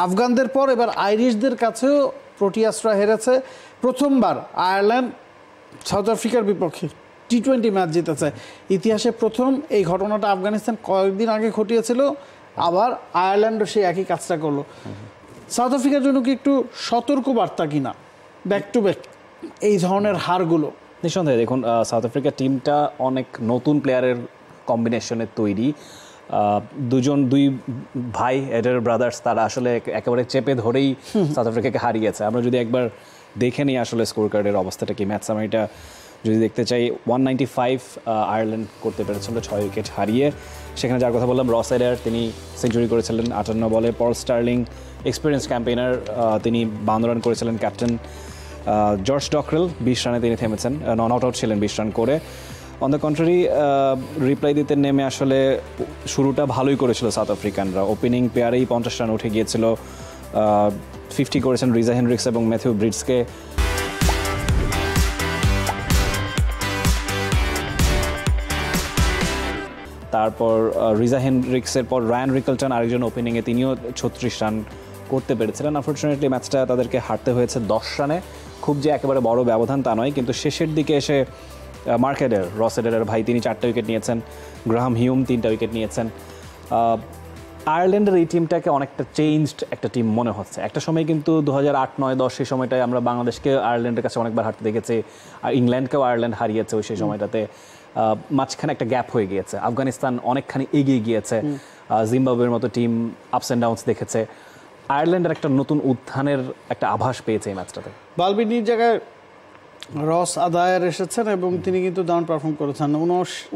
আফগানদের পর এবার আইরিশদের কাছেও প্রোটিয়াসরা হেরেছে। প্রথমবার আয়ারল্যান্ড সাউথ আফ্রিকার বিপক্ষে টি-20 ম্যাচ জিতেছে। ইতিহাসে প্রথম এই ঘটনাটা আফগানিস্তান কয়েকদিন আগে ঘটিয়েছিল, আবার আয়ারল্যান্ডও সেই একই কাজটা করলো। সাউথ আফ্রিকার জন্য কি একটু সতর্ক বার্তা কিনা ব্যাক টু ব্যাক এই ধরনের হারগুলো? নিঃসন্দেহে দেখুন, সাউথ আফ্রিকার টিমটা অনেক নতুন প্লেয়ারের কম্বিনেশনে তৈরি। দুই ভাই এডার ব্রাদার্স, তারা আসলে একেবারে চেপে ধরেই সাউথ আফ্রিকাকে হারিয়েছে। আমরা যদি একবার দেখে নিই আসলে স্কোর কার্ডের অবস্থাটা কি, ম্যাচ সামারিটা যদি দেখতে চাই, 195 আয়ারল্যান্ড করতে পেরেছিল 6 উইকেট হারিয়ে। সেখানে যার কথা বললাম রস এডার, তিনি সেঞ্চুরি করেছিলেন 58 বলে। পল স্টার্লিং এক্সপিরিয়েন্স ক্যাম্পেইনার, তিনি 52 রান করেছিলেন। ক্যাপ্টেন জর্জ ডকরেল 20 রানে তিনি থেমেছেন, নট আউট ছিলেন 20 রান করে। অন দ্য কন্ট্রারি, রিপ্লাই দিতে নেমে আসলে শুরুটা ভালোই করেছিল সাউথ আফ্রিকানরা। ওপেনিং পেয়ারেই 50 রান উঠে গিয়েছিল। 50 করেছেন রিজা হেনরিক্স এবং ম্যাথিউ ব্রিডসকে। তারপর রিজা হেনরিক্সের পর রায়ান রিকলটন আরেকজন ওপেনিংয়ে, তিনিও 36 রান করতে পেরেছিলেন। আনফর্চুনেটলি ম্যাচটা তাদেরকে হারতে হয়েছে 10 রানে। খুব যে একেবারে বড় ব্যবধান তা নয়, কিন্তু শেষের দিকে এসে মার্ক এডার, রস এডারের ভাই, তিনি 4টা উইকেট নিয়েছেন। গ্রাহাম হিউম 3টা উইকেট নিয়েছেন। আয়ারল্যান্ডের এই টিমটাকে অনেকটা চেঞ্জড একটা টিম মনে হচ্ছে। একটা সময় কিন্তু 2008, 9, 10 সেই সময়টায় আমরা বাংলাদেশকে আয়ারল্যান্ডের কাছে অনেকবার হারতে দেখেছি, আর ইংল্যান্ডকেও আয়ারল্যান্ড হারিয়েছে ওই সেই সময়টাতে। মাঝখানে একটা গ্যাপ হয়ে গিয়েছে, আফগানিস্তান অনেকখানি এগিয়ে গিয়েছে, জিম্বাবুয়ের মতো টিম আপস অ্যান্ড ডাউনস দেখেছে। আয়ারল্যান্ডের একটা নতুন উত্থানের একটা আভাস পেয়েছে এই ম্যাচটাতে। বালবিনির জায়গায় রস আদায়ার এসেছেন এবং তিনি কিন্তু দারুণ পারফর্ম করেছেন।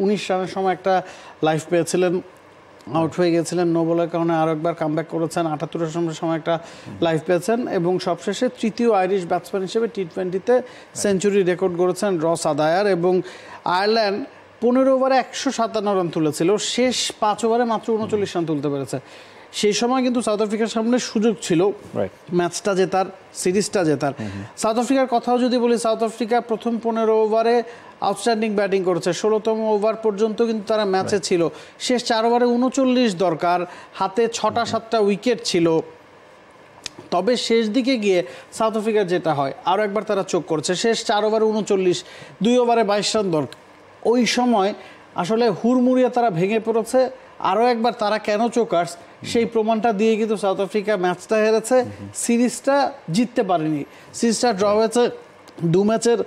19 রানের সময় একটা লাইফ পেয়েছিলেন, আউট হয়ে গেছিলেন নো বলের কারণে, আরও একবার কামব্যাক করেছেন। 78 রানের সময় একটা লাইফ পেয়েছেন এবং সবশেষে তৃতীয় আইরিশ ব্যাটসম্যান হিসেবে টি-20তে সেঞ্চুরি রেকর্ড করেছেন রস আদায়ার। এবং আয়ারল্যান্ড 15 ওভারে 157 রান তুলেছিল, শেষ 5 ওভারে মাত্র 39 রান তুলতে পেরেছে। সেই সময় কিন্তু সাউথ আফ্রিকার সামনে সুযোগ ছিল ম্যাচটা জেতার, সিরিজটা জেতার। সাউথ আফ্রিকার কথাও যদি বলি, সাউথ আফ্রিকা প্রথম 15 ওভারে আউটস্ট্যান্ডিং ব্যাটিং করেছে। 16তম ওভার পর্যন্ত কিন্তু তারা ম্যাচে ছিল। শেষ 4 ওভারে 39 দরকার, হাতে 6টা-7টা উইকেট ছিল। তবে শেষ দিকে গিয়ে সাউথ আফ্রিকার যেটা হয়, আরও একবার তারা চোখ করছে। শেষ 4 ওভারে 39, 2 ওভারে 22 রান দরকার। ওই সময় আসলে হুড়মুড়িয়ে তারা ভেঙে পড়েছে। আরও একবার তারা কেন চোকার্স সেই প্রমাণটা দিয়ে কিন্তু সাউথ আফ্রিকা ম্যাচটা হেরেছে, সিরিজটা জিততে পারেনি। সিরিজটা ড্র হয়েছে 2 ম্যাচের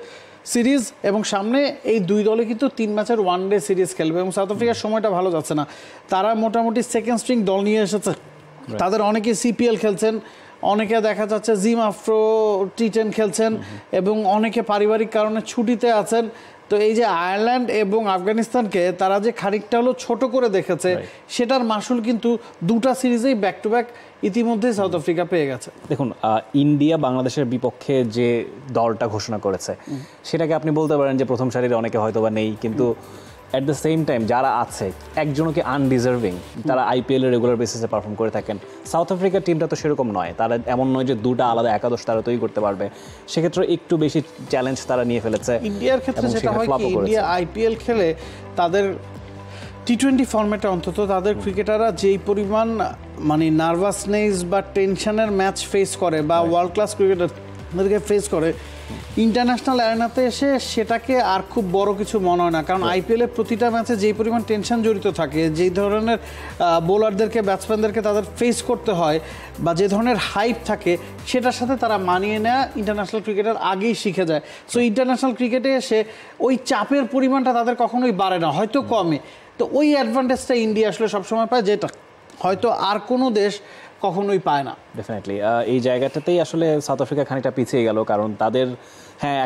সিরিজ, এবং সামনে এই দুই দলে কিন্তু 3 ম্যাচের ওয়ানডে সিরিজ খেলবে এবং সাউথ আফ্রিকার সময়টা ভালো যাচ্ছে না। তারা মোটামুটি সেকেন্ড স্ট্রিং দল নিয়ে এসেছে। তাদের অনেকে সিপিএল খেলছেন, অনেকে দেখা যাচ্ছে জিম আফ্রো টি10 খেলছেন এবং অনেকে পারিবারিক কারণে ছুটিতে আছেন। তো এই যে আয়ারল্যান্ড এবং আফগানিস্তানকে তারা যে খানিকটা হলো ছোট করে দেখেছে, সেটার মাসুল কিন্তু 2টা সিরিজেই ব্যাক টু ব্যাক ইতিমধ্যেই সাউথ আফ্রিকা পেয়ে গেছে। দেখুন, ইন্ডিয়া বাংলাদেশের বিপক্ষে যে দলটা ঘোষণা করেছে, সেটাকে আপনি বলতে পারেন যে প্রথম সারির অনেকে হয়তো বা নেই, কিন্তু অ্যাট দ্য সেম টাইম যারা আছে একজনও কি আনডিজার্ভিং, তারা আইপিএলের রেগুলার বেসিসে পারফর্ম করে থাকেন। সাউথ আফ্রিকার টিমটা তো সেরকম নয়, তারা এমন নয় যে 2টা আলাদা একাদশ তারা তৈরি করতে পারবে। সেক্ষেত্রে একটু বেশি চ্যালেঞ্জ তারা নিয়ে ফেলেছে। ইন্ডিয়ার ক্ষেত্রে যেটা হয় কি, ইন্ডিয়া আইপিএল খেলে তাদের টি-20 ফরম্যাটে অন্তত তাদের ক্রিকেটাররা যেই পরিমাণ মানে নার্ভাসনেস বা টেনশনের ম্যাচ ফেস করে বা ওয়ার্ল্ড ক্লাস ক্রিকেটারদেরকে ফেস করে, ইন্টারন্যাশনাল অ্যারেনাতে এসে সেটাকে আর খুব বড় কিছু মনে হয় না। কারণ আইপিএলের প্রতিটা ম্যাচে যেই পরিমাণ টেনশন জড়িত থাকে, যেই ধরনের বোলারদেরকে, ব্যাটসম্যানদেরকে তাদের ফেস করতে হয় বা যে ধরনের হাইপ থাকে, সেটার সাথে তারা মানিয়ে নেওয়া ইন্টারন্যাশনাল ক্রিকেটার আগেই শিখে যায়। সো ইন্টারন্যাশনাল ক্রিকেটে এসে ওই চাপের পরিমাণটা তাদের কখনোই বাড়ে না, হয়তো কমে। তো ওই অ্যাডভান্টেজটা ইন্ডিয়া আসলে সবসময় পায়, যেটা হয়তো আর কোনো দেশ কখনোই পায় না। ডেফিনেটলি এই জায়গাটাতেই আসলে সাউথ আফ্রিকা খানিকটা পিছিয়ে গেল, কারণ তাদের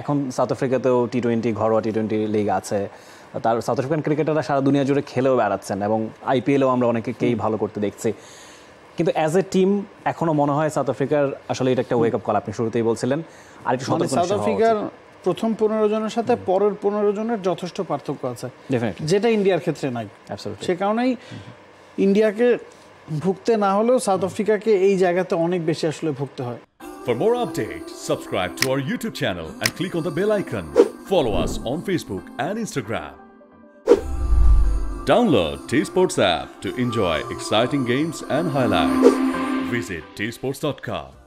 এখন সাউথ আফ্রিকাতেও টি-20 ঘরোয়া টি-20 লিগ আছে। তার সাউথ আফ্রিকান ক্রিকেটাররা সারা দুনিয়া জুড়ে খেলেও বেড়াচ্ছেন এবং আইপিএলেও আমরা অনেকেই ভালো করতে দেখছি। কিন্তু অ্যাজ এ টিম এখনো মনে হয় সাউথ আফ্রিকার আসলে এটা একটা ওয়েক আপ কল, আপনি শুরুতেই বলছিলেন। আর একটু সাউথ আফ্রিকার প্রথম 15 জনের সাথে পরের 15 জনের যথেষ্ট পার্থক্য আছে, যেটা ইন্ডিয়ার ক্ষেত্রে নাই। সে কারণেই ইন্ডিয়াকে ভুগতে না হলেও সাউথ আফ্রিকাকে এই জায়গাতে অনেক বেশি আসলে ভুগতে হয়। For more updates, subscribe to our YouTube channel and click on the bell icon. Follow us on Facebook and Instagram. Download T-Sports app to enjoy exciting games and highlights. Visit tsports.com.